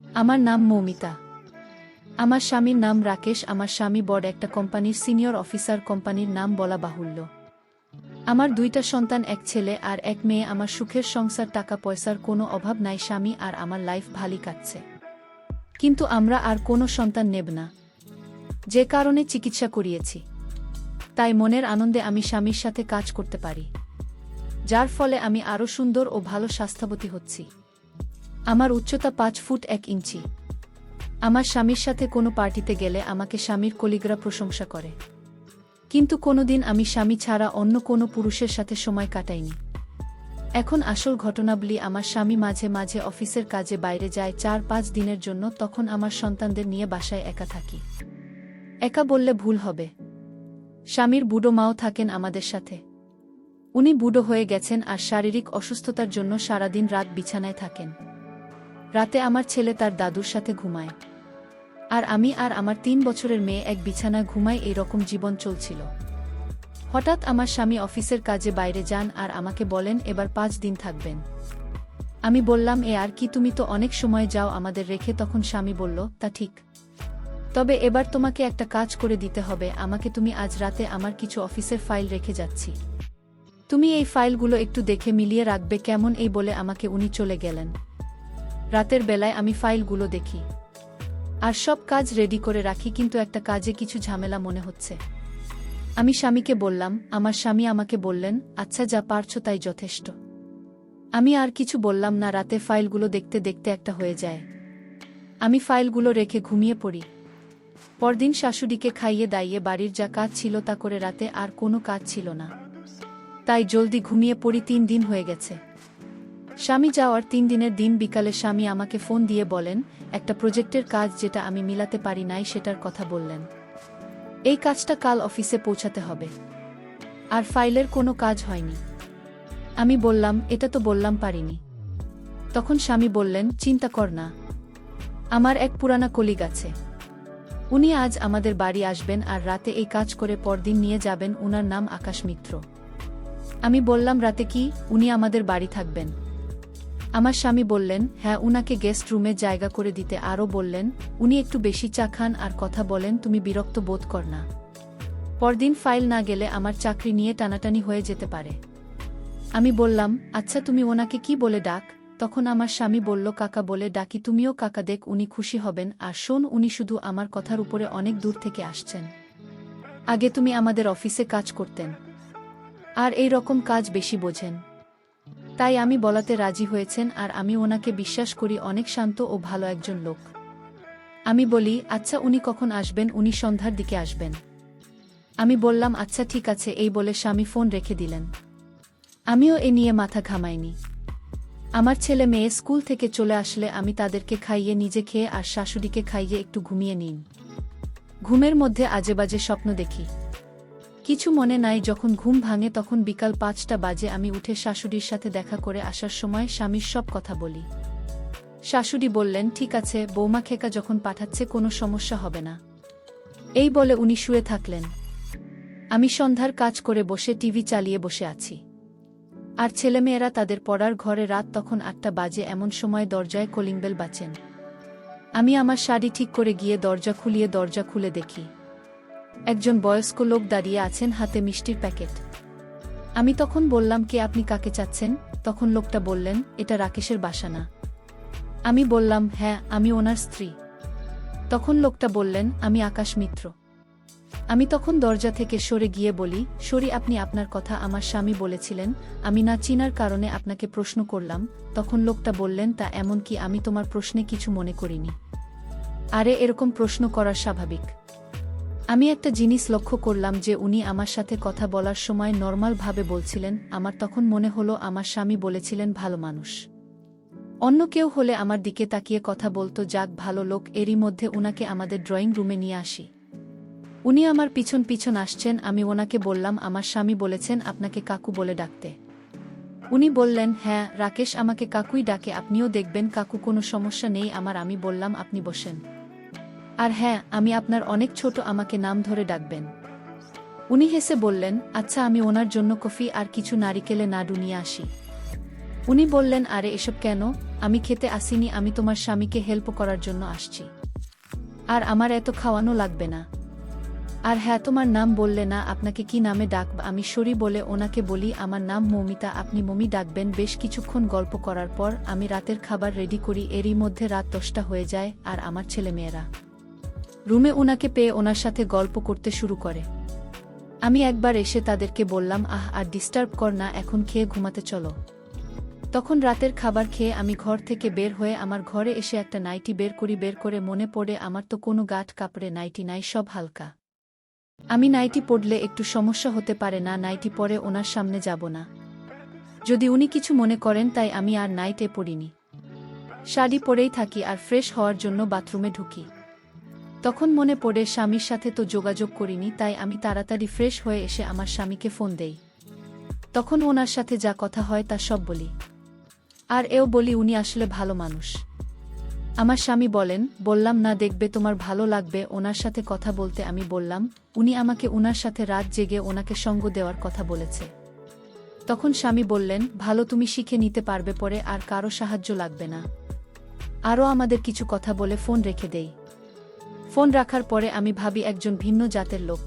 আমার নাম মৌমিতা। আমার স্বামীর নাম রাকেশ। আমার স্বামী বড় একটা কোম্পানির সিনিয়র অফিসার। কোম্পানির নাম বলা বাহুল্য। আমার 2টা সন্তান, এক ছেলে আর এক মেয়ে। আমার সুখের সংসার, টাকা পয়সার কোনো অভাব নাই। স্বামী আর আমার লাইফ ভালোই কাটছে। কিন্তু আমরা আর কোনো সন্তান নেব না, যে কারণে চিকিৎসা করিয়েছি। তাই মনের আনন্দে আমি স্বামীর সাথে কাজ করতে পারি, যার ফলে আমি আরও সুন্দর ও ভালো স্বাস্থ্যবতী হচ্ছি। আমার উচ্চতা 5 ফুট 1 ইঞ্চি। আমার স্বামীর সাথে কোনো পার্টিতে গেলে আমাকে স্বামীর কলিগরা প্রশংসা করে, কিন্তু কোনোদিন আমি স্বামী ছাড়া অন্য কোনো পুরুষের সাথে সময় কাটাইনি। এখন আসল ঘটনা বলি। আমার স্বামী মাঝে মাঝে অফিসের কাজে বাইরে যায় 4-5 দিনের জন্য। তখন আমার সন্তানদের নিয়ে বাসায় একা থাকি। একা বললে ভুল হবে, স্বামীর বুড়ো মাও থাকেন আমাদের সাথে। উনি বুড়ো হয়ে গেছেন আর শারীরিক অসুস্থতার জন্য সারাদিন রাত বিছানায় থাকেন। রাতে আমার ছেলে তার দাদুর সাথে ঘুমায়, আর আমি আর আমার 3 বছরের মেয়ে এক বিছানায় ঘুমাই। এই রকম জীবন চলছিল। হঠাৎ আমার স্বামী অফিসের কাজে বাইরে যান আর আমাকে বলেন এবার 5 দিন থাকবেন। আমি বললাম, এ আর কি, তুমি তো অনেক সময় যাও আমাদের রেখে। তখন স্বামী বলল, তা ঠিক, তবে এবার তোমাকে একটা কাজ করে দিতে হবে আমাকে। তুমি আজ রাতে আমার কিছু অফিসের ফাইল রেখে যাচ্ছি, তুমি এই ফাইলগুলো একটু দেখে মিলিয়ে রাখবে কেমন? এই বলে আমাকে উনি চলে গেলেন। রাতের বেলায় আমি ফাইলগুলো দেখি আর সব কাজ রেডি করে রাখি, কিন্তু একটা কাজে কিছু ঝামেলা মনে হচ্ছে। আমি স্বামীকে বললাম। আমার স্বামী আমাকে বললেন, আচ্ছা যা পারছো তাই যথেষ্ট। আমি আর কিছু বললাম না। রাতে ফাইলগুলো দেখতে দেখতে একটা হয়ে যায়। আমি ফাইলগুলো রেখে ঘুমিয়ে পড়ি। পরদিন শাশুড়িকে খাইয়ে দাইয়ে বাড়ির যা কাজ ছিল তা করে রাতে আর কোনো কাজ ছিল না, তাই জলদি ঘুমিয়ে পড়ি। 3 দিন হয়ে গেছে স্বামী যাওয়ার। 3 দিনের দিন বিকালে স্বামী আমাকে ফোন দিয়ে বলেন একটা প্রজেক্টের কাজ যেটা আমি মিলাতে পারি নাই সেটার কথা বললেন। এই কাজটা কাল অফিসে পৌঁছাতে হবে, আর ফাইলের কোনো কাজ হয়নি। আমি বললাম, এটা তো বললাম পারিনি। তখন স্বামী বললেন, চিন্তা কর না, আমার এক পুরানা কলিগ আছে, উনি আজ আমাদের বাড়ি আসবেন আর রাতে এই কাজ করে পরদিন নিয়ে যাবেন। উনার নাম আকাশ মিত্র। আমি বললাম, রাতে কি উনি আমাদের বাড়ি থাকবেন? আমার স্বামী বললেন, হ্যাঁ, উনাকে গেস্ট রুমে জায়গা করে দিতে। আরও বললেন, উনি একটু বেশি চা খান আর কথা বলেন, তুমি বিরক্ত বোধ কর না। পরদিন ফাইল না গেলে আমার চাকরি নিয়ে টানাটানি হয়ে যেতে পারে। আমি বললাম, আচ্ছা তুমি ওনাকে কি বলে ডাক? তখন আমার স্বামী বলল, কাকা বলে ডাকি। তুমিও কাকা, দেখ উনি খুশি হবেন। আর শোন, উনি শুধু আমার কথার উপরে অনেক দূর থেকে আসছেন। আগে তুমি আমাদের অফিসে কাজ করতেন আর এই রকম কাজ বেশি বোঝেন, তাই আমি বলাতে রাজি হয়েছেন। আর আমি ওনাকে বিশ্বাস করি, অনেক শান্ত ও ভালো একজন লোক। আমি বলি, আচ্ছা উনি কখন আসবেন? উনি সন্ধ্যার দিকে আসবেন। আমি বললাম, আচ্ছা ঠিক আছে। এই বলে স্বামী ফোন রেখে দিলেন। আমিও এ নিয়ে মাথা ঘামাইনি। আমার ছেলে মেয়ে স্কুল থেকে চলে আসলে আমি তাদেরকে খাইয়ে, নিজে খেয়ে আর শাশুড়িকে খাইয়ে একটু ঘুমিয়ে নিন। ঘুমের মধ্যে আজেবাজে স্বপ্ন দেখি, কিছু মনে নাই। যখন ঘুম ভাঙে তখন বিকাল 5টা বাজে। আমি উঠে শাশুড়ির সাথে দেখা করে আসার সময় স্বামীর সব কথা বলি। শাশুড়ি বললেন, ঠিক আছে, বৌমা খেকা যখন পাঠাচ্ছে কোনো সমস্যা হবে না। এই বলে উনি শুয়ে থাকলেন। আমি সন্ধ্যার কাজ করে বসে টিভি চালিয়ে বসে আছি, আর ছেলেমেয়েরা তাদের পড়ার ঘরে। রাত তখন 8টা বাজে। এমন সময় দরজায় কলিং বেল বাজেন। আমি আমার শাড়ি ঠিক করে গিয়ে দরজা খুলে দেখি একজন বয়স্ক লোক দাঁড়িয়ে আছেন, হাতে মিষ্টির প্যাকেট। আমি তখন বললাম, কে আপনি, কাকে চাচ্ছেন? তখন লোকটা বললেন, এটা রাকেশের বাসা না? আমি বললাম, হ্যাঁ, আমি ওনার স্ত্রী। তখন লোকটা বললেন, আমি আকাশ মিত্র। আমি তখন দরজা থেকে সরে গিয়ে বলি, সরি, আপনি আপনার কথা আমার স্বামী বলেছিলেন, আমি না চিনার কারণে আপনাকে প্রশ্ন করলাম। তখন লোকটা বললেন, তা এমন কি? আমি তোমার প্রশ্নে কিছু মনে করিনি। আরে, এরকম প্রশ্ন করা স্বাভাবিক। আমি একটা জিনিস লক্ষ্য করলাম যে উনি আমার সাথে কথা বলার সময় নরমাল ভাবে বলছিলেন। আমার তখন মনে হলো আমার স্বামী বলেছিলেন ভালো মানুষ। অন্য কেউ হলে আমার দিকে তাকিয়ে কথা বলতো, যাক ভালো লোক। এরই মধ্যে উনাকে আমাদের ড্রয়িং রুমে নিয়ে আসি। উনি আমার পিছন পিছন আসছেন। আমি ওনাকে বললাম, আমার স্বামী বলেছেন আপনাকে কাকু বলে ডাকতে। উনি বললেন, হ্যাঁ, রাকেশ আমাকে কাকুই ডাকে, আপনিও দেখবেন কাকু, কোনো সমস্যা নেই আমার। আমি বললাম, আপনি বসেন। আর হ্যাঁ, আমি আপনার অনেক ছোট, আমাকে নাম ধরে ডাকবেন। উনি হেসে বললেন, আচ্ছা, আমি ওনার জন্য কফি আর কিছু নারিকেলে নাড়ু নিয়ে আসি। উনি বললেন, আরে এসব কেন? আমি খেতে আসিনি, আমি তোমার স্বামীকে হেল্প করার জন্য আসছি। আর আমার এত খাওয়ানো লাগবে না। আর হ্যাঁ, তোমার নাম বললে না, আপনাকে কি নামে ডাকব? আমি সরি বলে ওনাকে বলি, আমার নাম মৌমিতা, আপনি মমি ডাকবেন। বেশ কিছুক্ষণ গল্প করার পর আমি রাতের খাবার রেডি করি। এরই মধ্যে রাত 10টা হয়ে যায় আর আমার ছেলেমেয়েরা রুমে ওনাকে পেয়ে ওনার সাথে গল্প করতে শুরু করে। আমি একবার এসে তাদেরকে বললাম, আর ডিস্টার্ব কর না, এখন খেয়ে ঘুমাতে চলো। তখন রাতের খাবার খেয়ে আমি ঘর থেকে বের হয়ে আমার ঘরে এসে একটা নাইটি বের করে মনে পড়ে আমার তো কোনো গাঁট কাপড়ে নাইটি নাই, সব হালকা। আমি নাইটি পরলে একটু সমস্যা হতে পারে না, নাইটি পরে ওনার সামনে যাব না যদি উনি কিছু মনে করেন, তাই আমি আর নাইটে পরিনি। শাড়ি পরেই থাকি আর ফ্রেশ হওয়ার জন্য বাথরুমে ঢুকি। তখন মনে পড়ে স্বামীর সাথে তো যোগাযোগ করিনি, তাই আমি তাড়াতাড়ি ফ্রেশ হয়ে এসে আমার স্বামীকে ফোন দেই। তখন ওনার সাথে যা কথা হয় তা সব বলি। আর এও বলি উনি আসলে ভালো মানুষ। আমার স্বামী বলেন, বললাম না দেখবে তোমার ভালো লাগবে ওনার সাথে কথা বলতে। আমি বললাম, উনি আমাকে উনার সাথে রাত জেগে ওনাকে সঙ্গ দেওয়ার কথা বলেছে। তখন স্বামী বললেন, ভালো, তুমি শিখে নিতে পারবে, পরে আর কারো সাহায্য লাগবে না। আরও আমাদের কিছু কথা বলে ফোন রেখে দেই। ফোন রাখার পরে আমি ভাবি একজন ভিন্ন জাতের লোক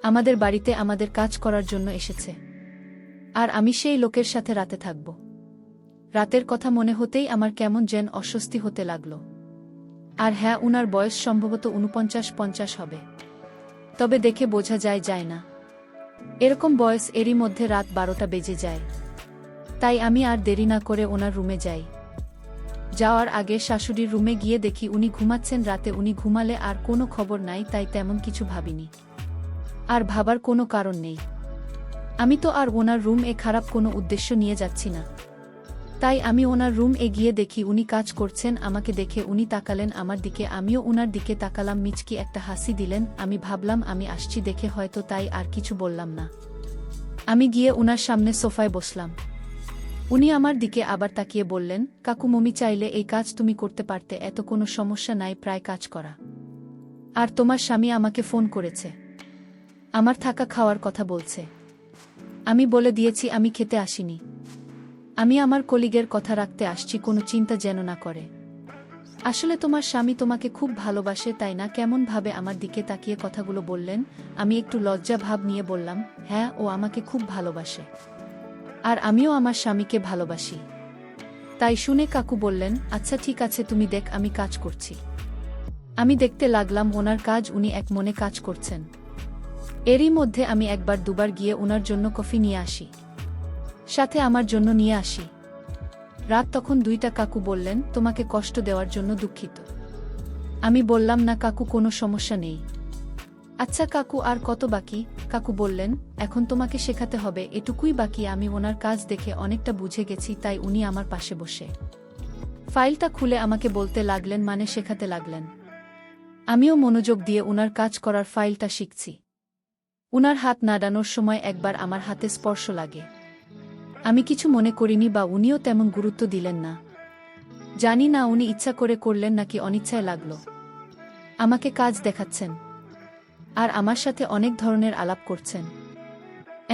আমাদের বাড়িতে আমাদের কাজ করার জন্য এসেছে, আর আমি সেই লোকের সাথে রাতে থাকব। রাতের কথা মনে হতেই আমার কেমন যেন অস্বস্তি হতে লাগল। আর হ্যাঁ, উনার বয়স সম্ভবত 49-50 হবে, তবে দেখে বোঝা যায় না এরকম বয়স। এরই মধ্যে রাত 12টা বেজে যায়। তাই আমি আর দেরি না করে ওনার রুমে যাই। যাওয়ার আগে শাশুড়ির রুমে গিয়ে দেখি উনি ঘুমাচ্ছেন। রাতে উনি ঘুমালে আর কোনো খবর নাই, তাই তেমন কিছু ভাবিনি। আর ভাবার কোনো কারণ নেই, আমি তো আর ওনার রুম এ খারাপ কোনো উদ্দেশ্য নিয়ে যাচ্ছি না। তাই আমি ওনার রুম এ গিয়ে দেখি উনি কাজ করছেন। আমাকে দেখে উনি তাকালেন আমার দিকে, আমিও উনার দিকে তাকালাম। মিচকি একটা হাসি দিলেন। আমি ভাবলাম আমি আসছি দেখে হয়তো, তাই আর কিছু বললাম না। আমি গিয়ে উনার সামনে সোফায় বসলাম। উনি আমার দিকে আবার তাকিয়ে বললেন, কাকু, মমি চাইলে এই কাজ তুমি করতে পারতে, এত কোনো সমস্যা নাই প্রায় কাজ করা। আর তোমার স্বামী আমাকে ফোন করেছে, আমার থাকা খাওয়ার কথা বলছে। আমি বলে দিয়েছি আমি খেতে আসিনি, আমি আমার কলিগের কথা রাখতে আসছি, কোনো চিন্তা যেন না করে। আসলে তোমার স্বামী তোমাকে খুব ভালোবাসে, তাই না? কেমন ভাবে আমার দিকে তাকিয়ে কথাগুলো বললেন। আমি একটু লজ্জা ভাব নিয়ে বললাম, হ্যাঁ, ও আমাকে খুব ভালোবাসে, আর আমিও আমার স্বামীকে ভালোবাসি। তাই শুনে কাকু বললেন, আচ্ছা ঠিক আছে, তুমি দেখ আমি কাজ করছি। আমি দেখতে লাগলাম ওনার কাজ, উনি এক মনে কাজ করছেন। এরই মধ্যে আমি একবার দুবার গিয়ে ওনার জন্য কফি নিয়ে আসি, সাথে আমার জন্য নিয়ে আসি। রাত তখন 2টা। কাকু বললেন, তোমাকে কষ্ট দেওয়ার জন্য দুঃখিত। আমি বললাম, না কাকু, কোনো সমস্যা নেই। আচ্ছা কাকু, আর কত বাকি? কাকু বললেন, এখন তোমাকে শেখাতে হবে, এটুকুই বাকি। আমি ওনার কাজ দেখে অনেকটা বুঝে গেছি, তাই উনি আমার পাশে বসে ফাইলটা খুলে আমাকে বলতে লাগলেন, মানে শেখাতে লাগলেন। আমিও মনোযোগ দিয়ে উনার কাজ করার ফাইলটা শিখছি। উনার হাত নাড়ানোর সময় একবার আমার হাতে স্পর্শ লাগে। আমি কিছু মনে করিনি বা উনিও তেমন গুরুত্ব দিলেন না। জানি না উনি ইচ্ছা করে করলেন নাকি অনিচ্ছায় লাগলো। আমাকে কাজ দেখাচ্ছেন আর আমার সাথে অনেক ধরনের আলাপ করছেন।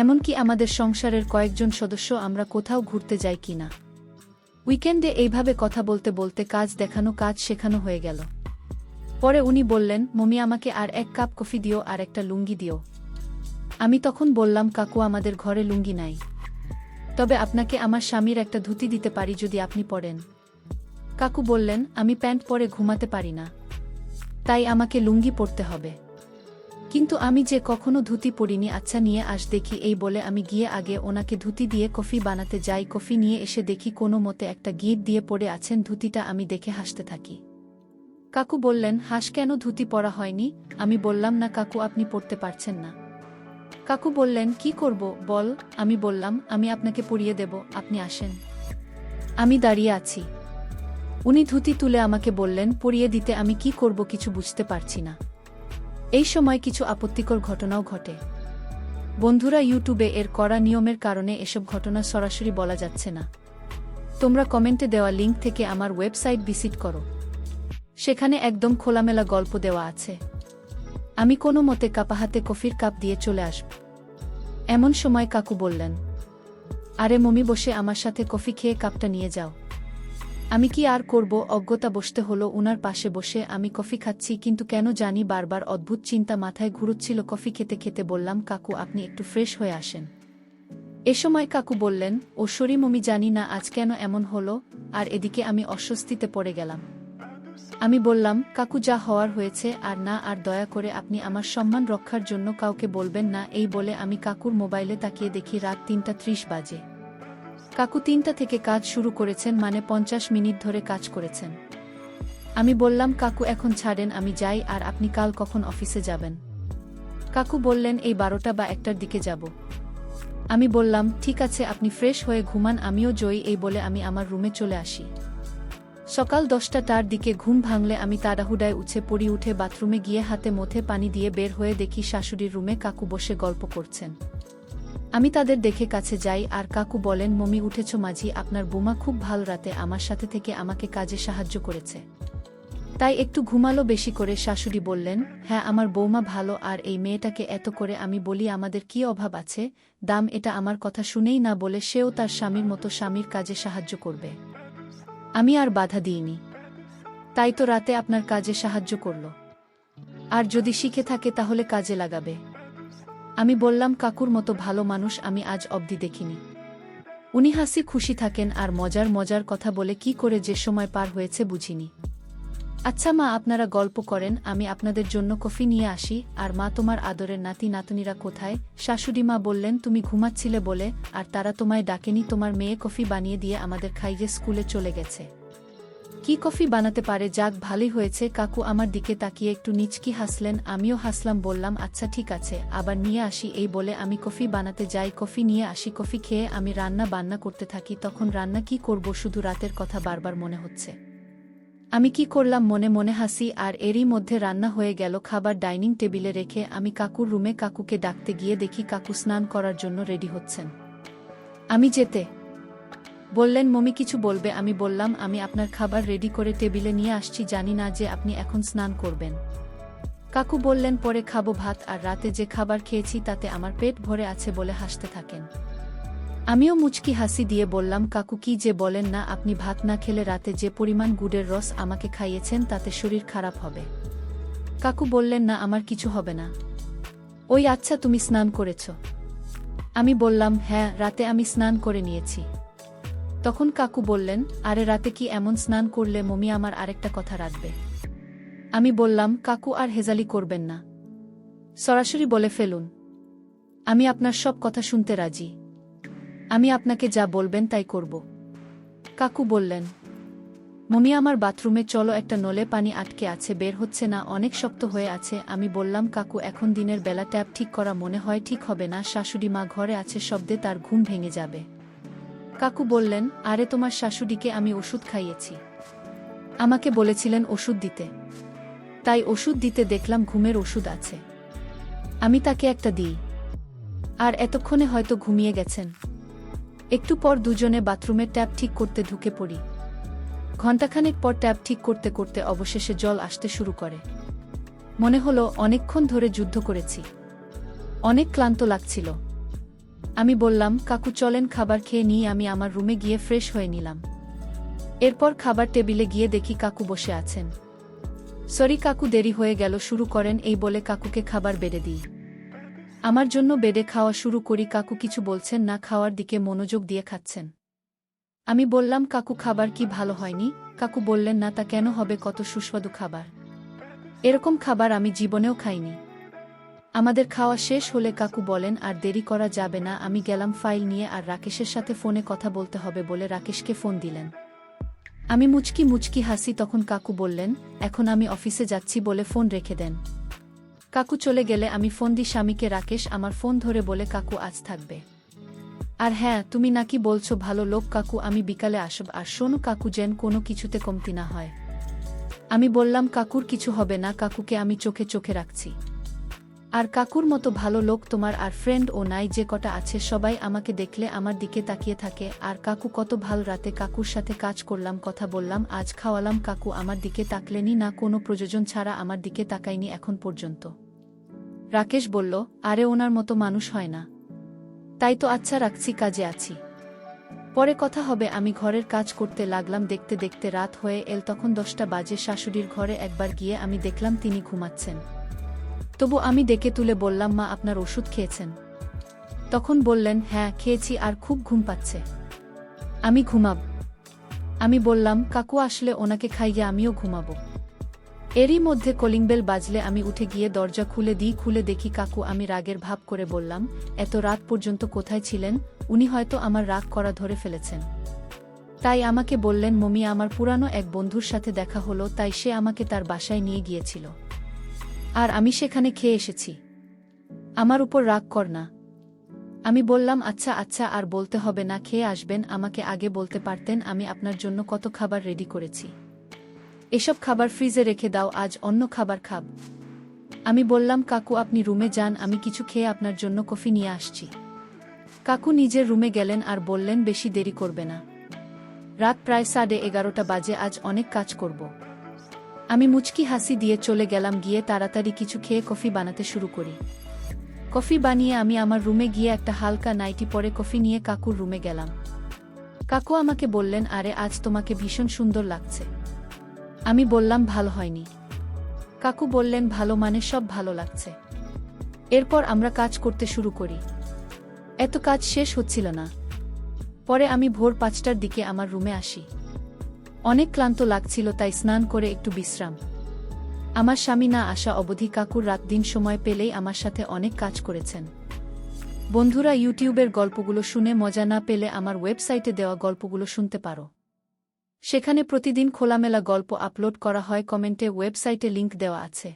এমনকি আমাদের সংসারের কয়েকজন সদস্য আমরা কোথাও ঘুরতে যাই কিনা। উইকেন্ডে এইভাবে কথা বলতে বলতে কাজ দেখানো, কাজ শেখানো হয়ে গেল। পরে উনি বললেন, মমি, আমাকে আর 1 কাপ কফি দিও আর একটা লুঙ্গি দিও। আমি তখন বললাম, কাকু, আমাদের ঘরে লুঙ্গি নাই, তবে আপনাকে আমার স্বামীর একটা ধুতি দিতে পারি যদি আপনি পরেন। কাকু বললেন, আমি প্যান্ট পরে ঘুমাতে পারি না, তাই আমাকে লুঙ্গি পরতে হবে। কিন্তু আমি যে কখনো ধুতি পরিনি। আচ্ছা নিয়ে আস দেখি। এই বলে আমি গিয়ে আগে ওনাকে ধুতি দিয়ে কফি বানাতে যাই। কফি নিয়ে এসে দেখি কোনো মতে একটা গিট দিয়ে পড়ে আছেন। ধুতিটা আমি দেখে হাসতে থাকি। কাকু বললেন, হাস কেন, ধুতি পরা হয়নি? আমি বললাম, না কাকু, আপনি পরতে পারছেন না। কাকু বললেন, কি করব বল? আমি বললাম, আমি আপনাকে পরিয়ে দেব, আপনি আসেন। আমি দাঁড়িয়ে আছি। উনি ধুতি তুলে আমাকে বললেন পরিয়ে দিতে। আমি কি করব কিছু বুঝতে পারছি না। এই সময় কিছু আপত্তিকর ঘটনাও ঘটে। বন্ধুরা, ইউটিউবে এর কড়া নিয়মের কারণে এসব ঘটনা সরাসরি বলা যাচ্ছে না। তোমরা কমেন্টে দেওয়া লিঙ্ক থেকে আমার ওয়েবসাইট ভিজিট করো, সেখানে একদম খোলামেলা গল্প দেওয়া আছে। আমি কোনো মতে কাপা হাতে কফির কাপ দিয়ে চলে আসব। এমন সময় কাকু বললেন, আরে মমি বসে আমার সাথে কফি খেয়ে কাপটা নিয়ে যাও। আমি কি আর করব, অজ্ঞতা বসতে হলো উনার পাশে বসে। আমি কফি খাচ্ছি, কিন্তু কেন জানি বারবার অদ্ভুত চিন্তা মাথায় ঘুরুচ্ছিল। কফি খেতে খেতে বললাম, কাকু আপনি একটু ফ্রেশ হয়ে আসেন। এ সময় কাকু বললেন, ও সরি মমি, জানি না আজ কেন এমন হলো। আর এদিকে আমি অস্বস্তিতে পড়ে গেলাম। আমি বললাম, কাকু যা হওয়ার হয়েছে, আর না, আর দয়া করে আপনি আমার সম্মান রক্ষার জন্য কাউকে বলবেন না। এই বলে আমি কাকুর মোবাইলে তাকিয়ে দেখি রাত ৩:৩০ বাজে। কাকু ৩টা থেকে কাজ শুরু করেছেন, মানে ৫০ মিনিট ধরে কাজ করেছেন। আমি বললাম, কাকু এখন ছাড়েন, আমি যাই। আর আপনি কাল কখন অফিসে যাবেন? কাকু বললেন, এই ১২টা বা ১টার দিকে যাব। আমি বললাম, ঠিক আছে, আপনি ফ্রেশ হয়ে ঘুমান, আমিও জয়ী। এই বলে আমি আমার রুমে চলে আসি। সকাল ১০টার দিকে ঘুম ভাঙলে আমি তাড়াহুড়ায় উঠে বাথরুমে গিয়ে হাতে মুখে পানি দিয়ে বের হয়ে দেখি শাশুড়ির রুমে কাকু বসে গল্প করছেন। আমি তাদের দেখে কাছে যাই, আর কাকু বলেন, মমি উঠেছ মাঝি, আপনার বৌমা খুব ভালো রাতে আমার সাথে থেকে আমাকে কাজে সাহায্য করেছে, তাই একটু ঘুমালো বেশি করে। শাশুড়ি বললেন, হ্যাঁ আমার বৌমা ভালো, আর এই মেয়েটাকে এত করে আমি বলি আমাদের কি অভাব আছে, দাম এটা আমার কথা শুনেই না বলে সেও তার স্বামীর মতো স্বামীর কাজে সাহায্য করবে। আমি আর বাধা দিইনি, তাই তো রাতে আপনার কাজে সাহায্য করল। আর যদি শিখে থাকে তাহলে কাজে লাগাবে। আমি বললাম, কাকুর মতো ভালো মানুষ আমি আজ অবধি দেখিনি। উনি হাসি খুশি থাকেন আর মজার মজার কথা বলে কি করে যে সময় পার হয়েছে বুঝিনি। আচ্ছা মা, আপনারা গল্প করেন, আমি আপনাদের জন্য কফি নিয়ে আসি। আর মা, তোমার আদরের নাতি নাতনিরা কোথায়? শাশুড়ি মা বললেন, তুমি ঘুমাচ্ছিলে বলে, আর তারা তোমায় ডাকেনি। তোমার মেয়ে কফি বানিয়ে দিয়ে আমাদের খাইয়ে স্কুলে চলে গেছে। কি কফি বানাতে পারে, যাক ভালোই হয়েছে। কাকু আমার দিকে তাকিয়ে একটু নিচকি হাসলেন, আমিও হাসলাম। বললাম, আচ্ছা ঠিক আছে, আবার নিয়ে আসি। এই বলে আমি কফি বানাতে যাই, কফি নিয়ে আসি। কফি খেয়ে আমি বান্না করতে থাকি। তখন রান্না কি করব, শুধু রাতের কথা বারবার মনে হচ্ছে। আমি কি করলাম মনে মনে হাসি, আর এরই মধ্যে রান্না হয়ে গেল। খাবার ডাইনিং টেবিলে রেখে আমি কাকুর রুমে কাকুকে ডাকতে গিয়ে দেখি কাকু স্নান করার জন্য রেডি হচ্ছেন। আমি যেতে বললেন, মমি কিছু বলবে? আমি বললাম, আমি আপনার খাবার রেডি করে টেবিলে নিয়ে আসছি, জানি না যে আপনি এখন স্নান করবেন। কাকু বললেন, পরে খাবো ভাত, আর রাতে যে খাবার খেয়েছি তাতে আমার পেট ভরে আছে বলে হাসতে থাকেন। আমিও মুচকি হাসি দিয়ে বললাম, কাকু কি যে বলেন না, আপনি ভাত না খেলে রাতে যে পরিমাণ গুড়ের রস আমাকে খাইয়েছেন তাতে শরীর খারাপ হবে। কাকু বললেন, না আমার কিছু হবে না। ওই আচ্ছা, তুমি স্নান করেছ? আমি বললাম, হ্যাঁ রাতে আমি স্নান করে নিয়েছি। তখন কাকু বললেন, আরে রাতে কি এমন স্নান করলে মমি আমার আরেকটা কথা রাখবে? আমি বললাম, কাকু আর হেজালি করবেন না, সরাসরি বলে ফেলুন, আমি আপনার সব কথা শুনতে রাজি। আমি আপনাকে যা বলবেন তাই করব। কাকু বললেন, মমি আমার বাথরুমে চলো, একটা নলে পানি আটকে আছে, বের হচ্ছে না, অনেক শক্ত হয়ে আছে। আমি বললাম, কাকু এখন দিনের বেলা ট্যাপ ঠিক করা মনে হয় ঠিক হবে না, শাশুড়ি মা ঘরে আছে, শব্দে তার ঘুম ভেঙে যাবে। কাকু বললেন, আরে তোমার শাশুড়িকে আমি ওষুধ খাইয়েছি, আমাকে বলেছিলেন ওষুধ দিতে, তাই ওষুধ দিতে দেখলাম ঘুমের ওষুধ আছে, আমি তাকে একটা দিই। আর এতক্ষণে হয়তো ঘুমিয়ে গেছেন। একটু পর দুজনে বাথরুমের ট্যাপ ঠিক করতে ঢুকে পড়ি। ঘণ্টাখানেক পর ট্যাপ ঠিক করতে করতে অবশেষে জল আসতে শুরু করে। মনে হলো অনেকক্ষণ ধরে যুদ্ধ করেছি, অনেক ক্লান্ত লাগছিল। আমি বললাম, কাকু চলেন খাবার খেয়ে নিই। আমি আমার রুমে গিয়ে ফ্রেশ হয়ে নিলাম। এরপর খাবার টেবিলে গিয়ে দেখি কাকু বসে আছেন। সরি কাকু, দেরি হয়ে গেল, শুরু করেন। এই বলে কাকুকে খাবার বেড়ে দিই। আমার জন্য বেড়ে খাওয়া শুরু করি। কাকু কিছু বলছেন না, খাওয়ার দিকে মনোযোগ দিয়ে খাচ্ছেন। আমি বললাম, কাকু খাবার কি ভালো হয়নি? কাকু বললেন, না তা কেন হবে, কত সুস্বাদু খাবার, এরকম খাবার আমি জীবনেও খাইনি। আমাদের খাওয়া শেষ হলে কাকু বলেন, আর দেরি করা যাবে না। আমি গেলাম ফাইল নিয়ে, আর রাকেশের সাথে ফোনে কথা বলতে হবে বলে রাকেশকে ফোন দিলেন। আমি মুচকি মুচকি হাসি। তখন কাকু বললেন, এখন আমি অফিসে যাচ্ছি বলে ফোন রেখে দেন। কাকু চলে গেলে আমি ফোন দিই স্বামীকে। রাকেশ আমার ফোন ধরে বলে, কাকু আজ থাকবে? আর হ্যাঁ, তুমি নাকি বলছো ভালো লোক কাকু, আমি বিকালে আসব। আর শোনো কাকু, যেন কোনো কিছুতে কমতি না হয়। আমি বললাম, কাকুর কিছু হবে না, কাকুকে আমি চোখে চোখে রাখছি। আর কাকুর মতো ভালো লোক তোমার আর ফ্রেন্ড ও নাই, যে কটা আছে সবাই আমাকে দেখলে আমার দিকে তাকিয়ে থাকে। আর কাকু কত ভাল, রাতে কাকুর সাথে কাজ করলাম, কথা বললাম, আজ খাওয়ালাম। কাকু আমার দিকে তাকলেনি না, কোনো প্রয়োজন ছাড়া আমার দিকে তাকায়নি এখন পর্যন্ত। রাকেশ বলল, আরে ওনার মতো মানুষ হয় না। তাই তো, আচ্ছা রাখছি, কাজে আছি। পরে কথা হবে। আমি ঘরের কাজ করতে লাগলাম। দেখতে দেখতে রাত হয়ে এল। তখন 10টা বাজে। শাশুড়ির ঘরে একবার গিয়ে আমি দেখলাম তিনি ঘুমাচ্ছেন। তবু আমি ডেকে তুলে বললাম, মা, আপনার ওষুধ খেয়েছেন? তখন বললেন, হ্যাঁ খেয়েছি, আর খুব ঘুম পাচ্ছে, আমি ঘুমাব। আমি বললাম, কাকু আসলে ওনাকে খাইয়ে আমিও ঘুমাবো। এরই মধ্যে কলিং বেল বাজলে আমি উঠে গিয়ে দরজা খুলে দিই। খুলে দেখি কাকু। আমি রাগের ভাব করে বললাম, এত রাত পর্যন্ত কোথায় ছিলেন? উনি হয়তো আমার রাগ করা ধরে ফেলেছেন, তাই আমাকে বললেন, মমি, আমার পুরানো এক বন্ধুর সাথে দেখা হলো, তাই সে আমাকে তার বাসায় নিয়ে গিয়েছিল, আর আমি সেখানে খেয়ে এসেছি। আমার উপর রাগ কর না। আমি বললাম, আচ্ছা আচ্ছা, আর বলতে হবে না, খেয়ে আসবেন। আমাকে আগে বলতে পারতেন, আমি আপনার জন্য কত খাবার রেডি করেছি। এসব খাবার ফ্রিজে রেখে দাও, আজ অন্য খাবার খাব। আমি বললাম, কাকু আপনি রুমে যান, আমি কিছু খেয়ে আপনার জন্য কফি নিয়ে আসছি। কাকু নিজের রুমে গেলেন আর বললেন, বেশি দেরি করবে না, রাত প্রায় 11:30 বাজে, আজ অনেক কাজ করব। আমি মুচকি হাসি দিয়ে চলে গেলাম। গিয়ে তাড়াতাড়ি কিছু খেয়ে কফি বানাতে শুরু করি। কফি বানিয়ে আমি আমার রুমে গিয়ে একটা হালকা নাইটি পরে কফি নিয়ে কাকুর রুমে গেলাম। কাকু আমাকে বললেন, আরে আজ তোমাকে ভীষণ সুন্দর লাগছে। আমি বললাম, ভালো হয়নি। কাকু বললেন, ভালো মানে সব ভালো লাগছে। এরপর আমরা কাজ করতে শুরু করি। এত কাজ শেষ হচ্ছিল না। পরে আমি ভোর 5টার দিকে আমার রুমে আসি। অনেক ক্লান্ত লাগছিল, তাই স্নান করে একটু বিশ্রাম। আমার স্বামী না আসা অবধি কাকুর রাত দিন সময় পেলেই আমার সাথে অনেক কাজ করেছেন। বন্ধুরা, ইউটিউবের গল্পগুলো শুনে মজা না পেলে আমার ওয়েবসাইটে দেওয়া গল্পগুলো শুনতে পারো। সেখানে প্রতিদিন খোলামেলা গল্প আপলোড করা হয়। কমেন্টে ওয়েবসাইটে লিংক দেওয়া আছে।